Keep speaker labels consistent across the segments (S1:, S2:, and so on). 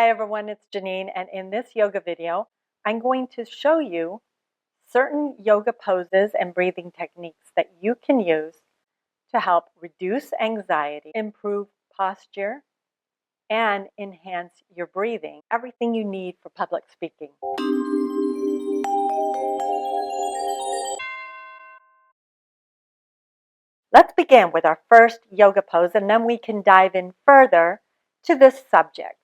S1: Hi everyone, it's Genene, and in this yoga video, I'm going to show you certain yoga poses and breathing techniques that you can use to help reduce anxiety, improve posture, and enhance your breathing. Everything you need for public speaking. Let's begin with our first yoga pose, and then we can dive in further to this subject.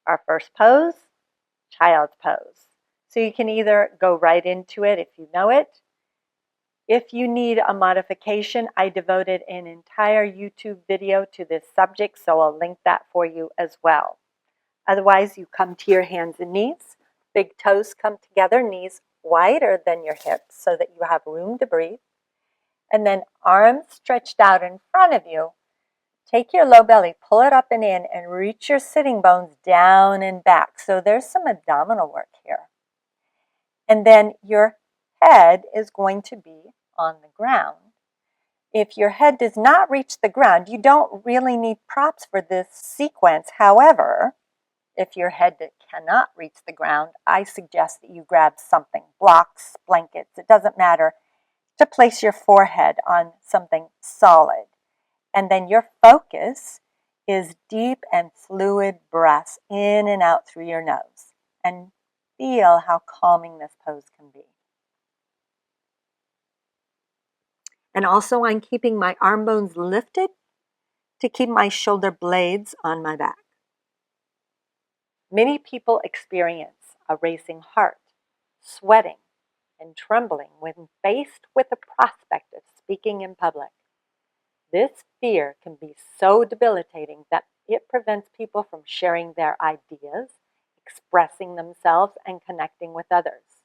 S1: Our first pose, child's pose. So you can either go right into it if you know it. If you need a modification, I devoted an entire YouTube video to this subject, so I'll link that for you as well. Otherwise, you come to your hands and knees. Big toes come together, knees wider than your hips so that you have room to breathe. And then arms stretched out in front of you. Take your low belly, pull it up and in, and reach your sitting bones down and back. So there's some abdominal work here. And then your head is going to be on the ground. If your head does not reach the ground, you don't really need props for this sequence. However, if your head cannot reach the ground, I suggest that you grab something, blocks, blankets, it doesn't matter, to place your forehead on something solid. And then your focus is deep and fluid breaths in and out through your nose. And feel how calming this pose can be. And also I'm keeping my arm bones lifted to keep my shoulder blades on my back. Many people experience a racing heart, sweating, and trembling when faced with the prospect of speaking in public. This fear can be so debilitating that it prevents people from sharing their ideas, expressing themselves, and connecting with others.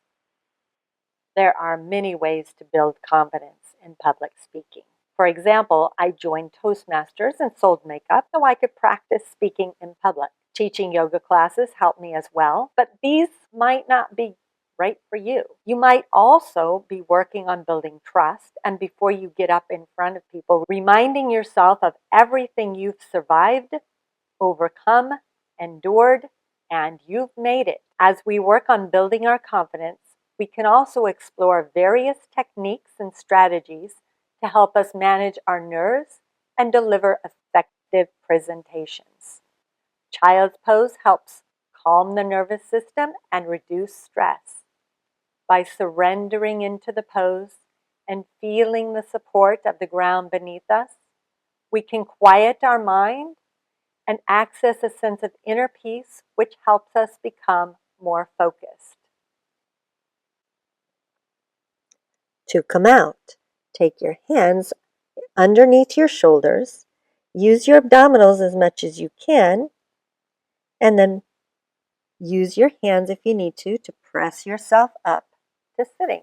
S1: There are many ways to build confidence in public speaking. For example, I joined Toastmasters and sold makeup so I could practice speaking in public. Teaching yoga classes helped me as well, but these might not be right for you. You might also be working on building trust, and before you get up in front of people, reminding yourself of everything you've survived, overcome, endured, and you've made it. As we work on building our confidence, we can also explore various techniques and strategies to help us manage our nerves and deliver effective presentations. Child's pose helps calm the nervous system and reduce stress. By surrendering into the pose and feeling the support of the ground beneath us, we can quiet our mind and access a sense of inner peace, which helps us become more focused. To come out, take your hands underneath your shoulders, use your abdominals as much as you can, and then use your hands if you need to press yourself up to sitting.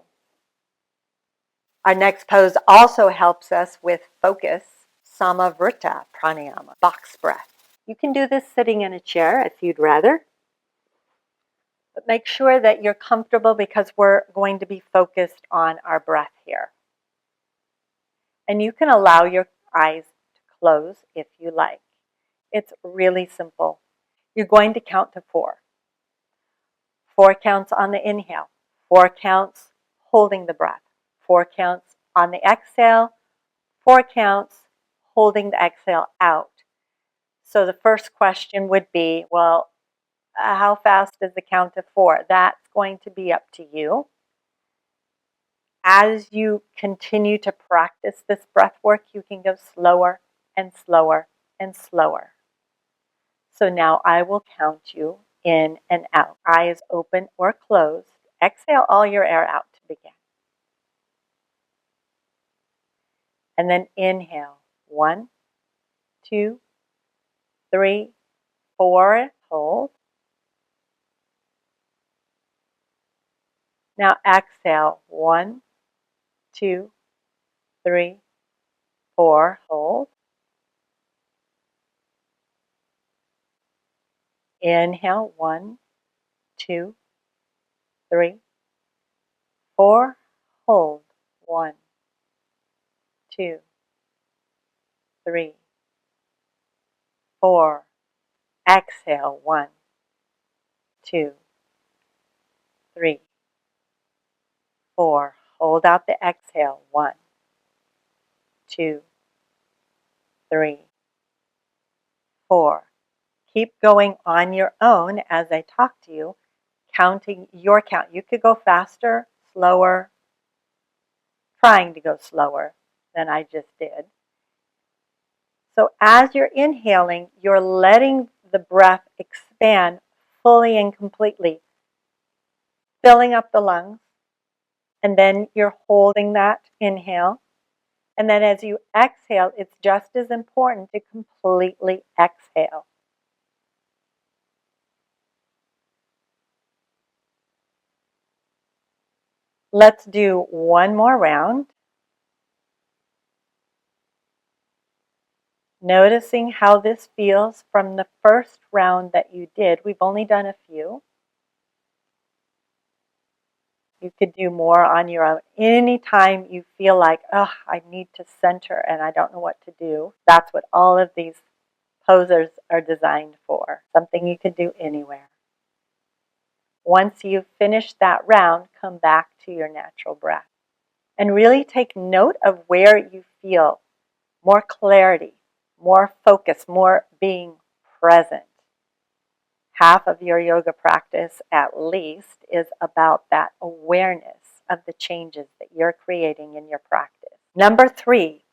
S1: Our next pose also helps us with focus, Samavrita pranayama, box breath. You can do this sitting in a chair if you'd rather, but make sure that you're comfortable because we're going to be focused on our breath here. And you can allow your eyes to close if you like. It's really simple. You're going to count to 4. 4 counts on the inhale, 4 counts holding the breath, 4 counts on the exhale, 4 counts holding the exhale out. So the first question would be, well, how fast is the count of 4? That's going to be up to you. As you continue to practice this breath work, you can go slower and slower and slower. So now I will count you in and out. Eyes open or closed. Exhale all your air out to begin. And then inhale. 1, 2, 3, 4. Hold. Now exhale. 1, 2, 3, 4. Hold. Inhale. 1, 2, 3, 4. Hold. 1, 2, 3, 4. Exhale, 1, 2, 3, 4. Hold out the exhale, 1, 2, 3, 4. Keep going on your own as I talk to you, counting your count. You could go faster, slower, trying to go slower than I just did. So as you're inhaling, you're letting the breath expand fully and completely, filling up the lungs, and then you're holding that inhale. And then as you exhale, it's just as important to completely exhale. Let's do one more round. Noticing how this feels from the first round that you did. We've only done a few. You could do more on your own. Anytime you feel like, oh, I need to center and I don't know what to do, that's what all of these posers are designed for. Something you could do anywhere. Once you've finished that round, come back to your natural breath. And really take note of where you feel more clarity, more focus, more being present. Half of your yoga practice, at least, is about that awareness of the changes that you're creating in your practice. Number 3,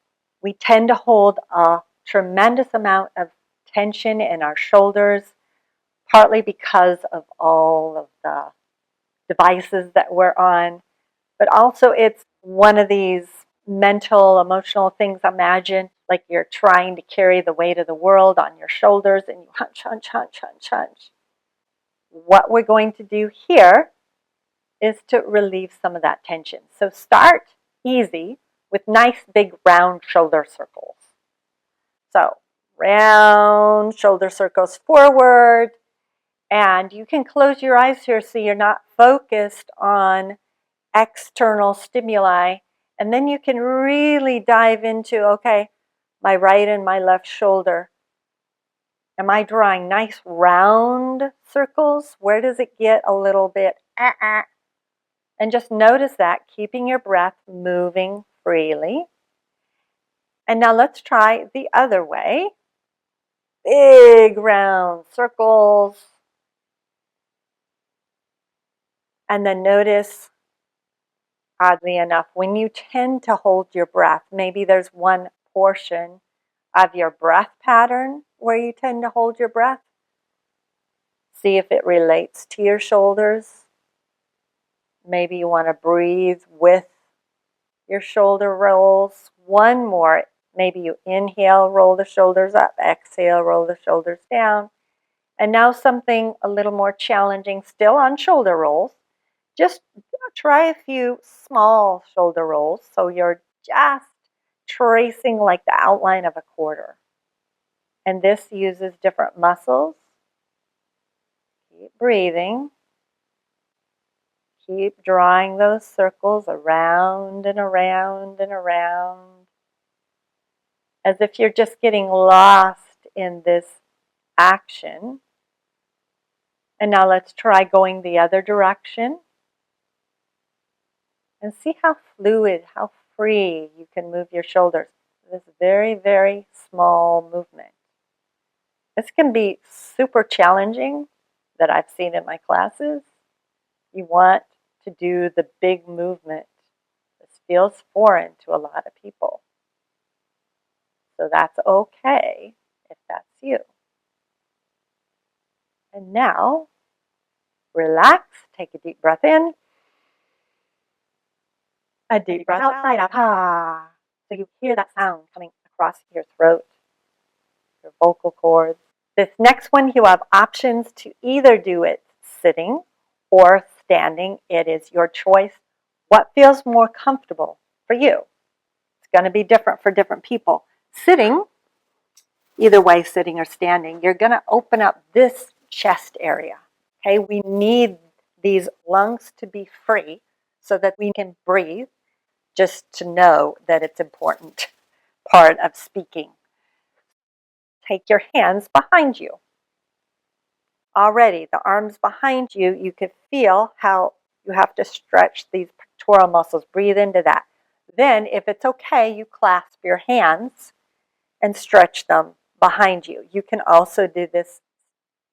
S1: we tend to hold a tremendous amount of tension in our shoulders, partly because of all of the devices that we're on, but also it's one of these mental, emotional things. Imagine like you're trying to carry the weight of the world on your shoulders and you hunch, hunch, hunch, hunch, hunch. What we're going to do here is to relieve some of that tension. So start easy with nice big round shoulder circles. So round shoulder circles forward, and you can close your eyes here so you're not focused on external stimuli. And then you can really dive into, okay, my right and my left shoulder. Am I drawing nice round circles? Where does it get a little bit And just notice that, keeping your breath moving freely. And now let's try the other way. Big round circles. And then notice, oddly enough, when you tend to hold your breath, maybe there's one portion of your breath pattern where you tend to hold your breath. See if it relates to your shoulders. Maybe you want to breathe with your shoulder rolls. One more. Maybe you inhale, roll the shoulders up, exhale, roll the shoulders down. And now something a little more challenging, still on shoulder rolls. Just try a few small shoulder rolls so you're just tracing like the outline of a quarter. And this uses different muscles. Keep breathing. Keep drawing those circles around and around and around, as if you're just getting lost in this action. And now let's try going the other direction and see how fluid, how free you can move your shoulders. This very, very small movement. This can be super challenging that I've seen in my classes. You want to do the big movement. This feels foreign to a lot of people. So that's okay if that's you. And now, relax, take a deep breath in, a deep breath out, side up, ah. So you hear that sound coming across your throat, your vocal cords. This next one, you have options to either do it sitting or standing. It is your choice. What feels more comfortable for you? It's going to be different for different people. Sitting, either way, sitting or standing, you're going to open up this chest area. Okay, we need these lungs to be free so that we can breathe, just to know that it's important part of speaking. Take your hands behind you. Already, the arms behind you, you could feel how you have to stretch these pectoral muscles. Breathe into that. Then, if it's okay, you clasp your hands and stretch them behind you. You can also do this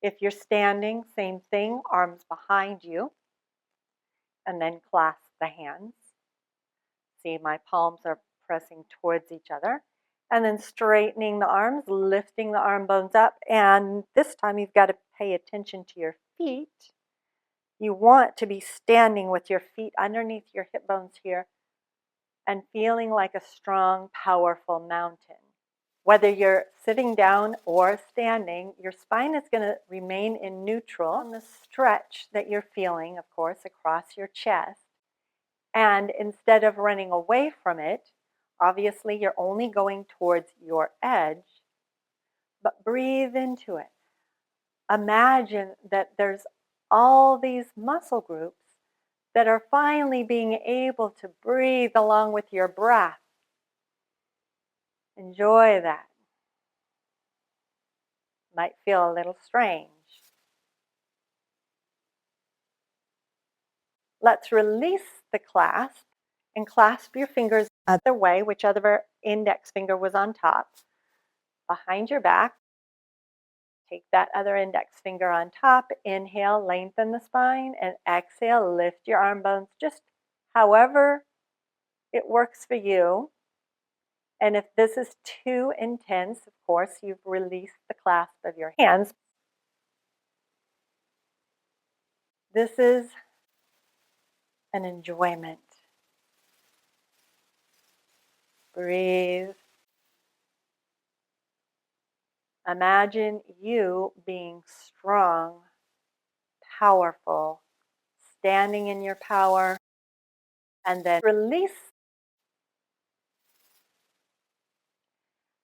S1: if you're standing, same thing, arms behind you, and then clasp the hands. See, my palms are pressing towards each other. And then straightening the arms, lifting the arm bones up. And this time you've got to pay attention to your feet. You want to be standing with your feet underneath your hip bones here and feeling like a strong, powerful mountain. Whether you're sitting down or standing, your spine is going to remain in neutral on the stretch that you're feeling, of course, across your chest. And instead of running away from it, obviously you're only going towards your edge, but breathe into it. Imagine that there's all these muscle groups that are finally being able to breathe along with your breath. Enjoy that. Might feel a little strange. Let's release the clasp and clasp your fingers the other way, whichever index finger was on top, behind your back. Take that other index finger on top. Inhale, lengthen the spine, and exhale, lift your arm bones, just however it works for you. And if this is too intense, of course, you've released the clasp of your hands. This is an enjoyment. Breathe. Imagine you being strong, powerful, standing in your power, and then release.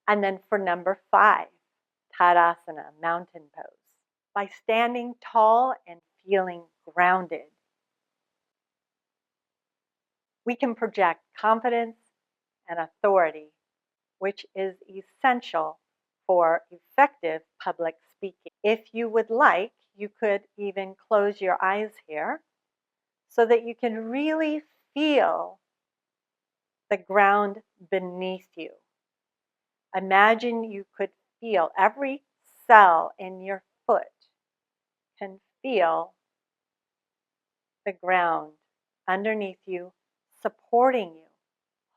S1: And then for number 5, Tadasana, mountain pose. By standing tall and feeling grounded, we can project confidence and authority, which is essential for effective public speaking. If you would like, you could even close your eyes here so that you can really feel the ground beneath you. Imagine you could feel every cell in your foot can feel the ground underneath you, supporting you,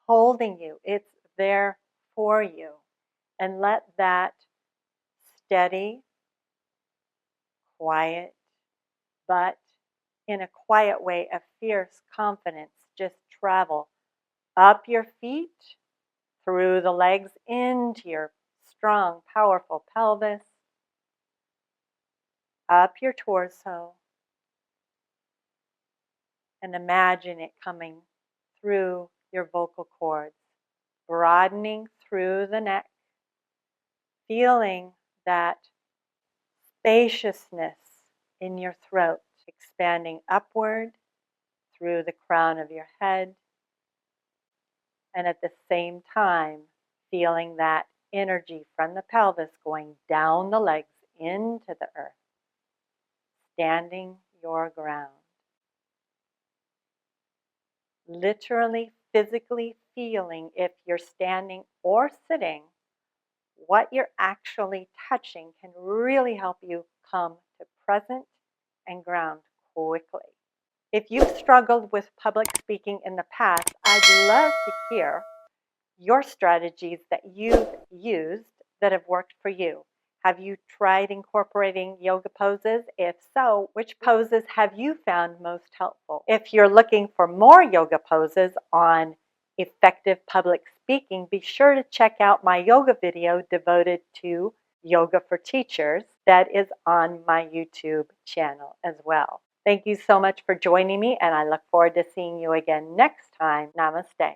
S1: holding you. It's there for you. And let that steady, quiet, but in a quiet way, a fierce confidence just travel up your feet, through the legs, into your strong, powerful pelvis, up your torso, and imagine it coming through your vocal cords, broadening through the neck, feeling that spaciousness in your throat, expanding upward through the crown of your head, and at the same time, feeling that energy from the pelvis going down the legs into the earth, standing your ground. Literally, physically feeling, if you're standing or sitting, what you're actually touching can really help you come to present and ground quickly. If you've struggled with public speaking in the past, I'd love to hear your strategies that you've used that have worked for you. Have you tried incorporating yoga poses? If so, which poses have you found most helpful? If you're looking for more yoga poses on effective public speaking, be sure to check out my yoga video devoted to yoga for teachers that is on my YouTube channel as well. Thank you so much for joining me, and I look forward to seeing you again next time. Namaste.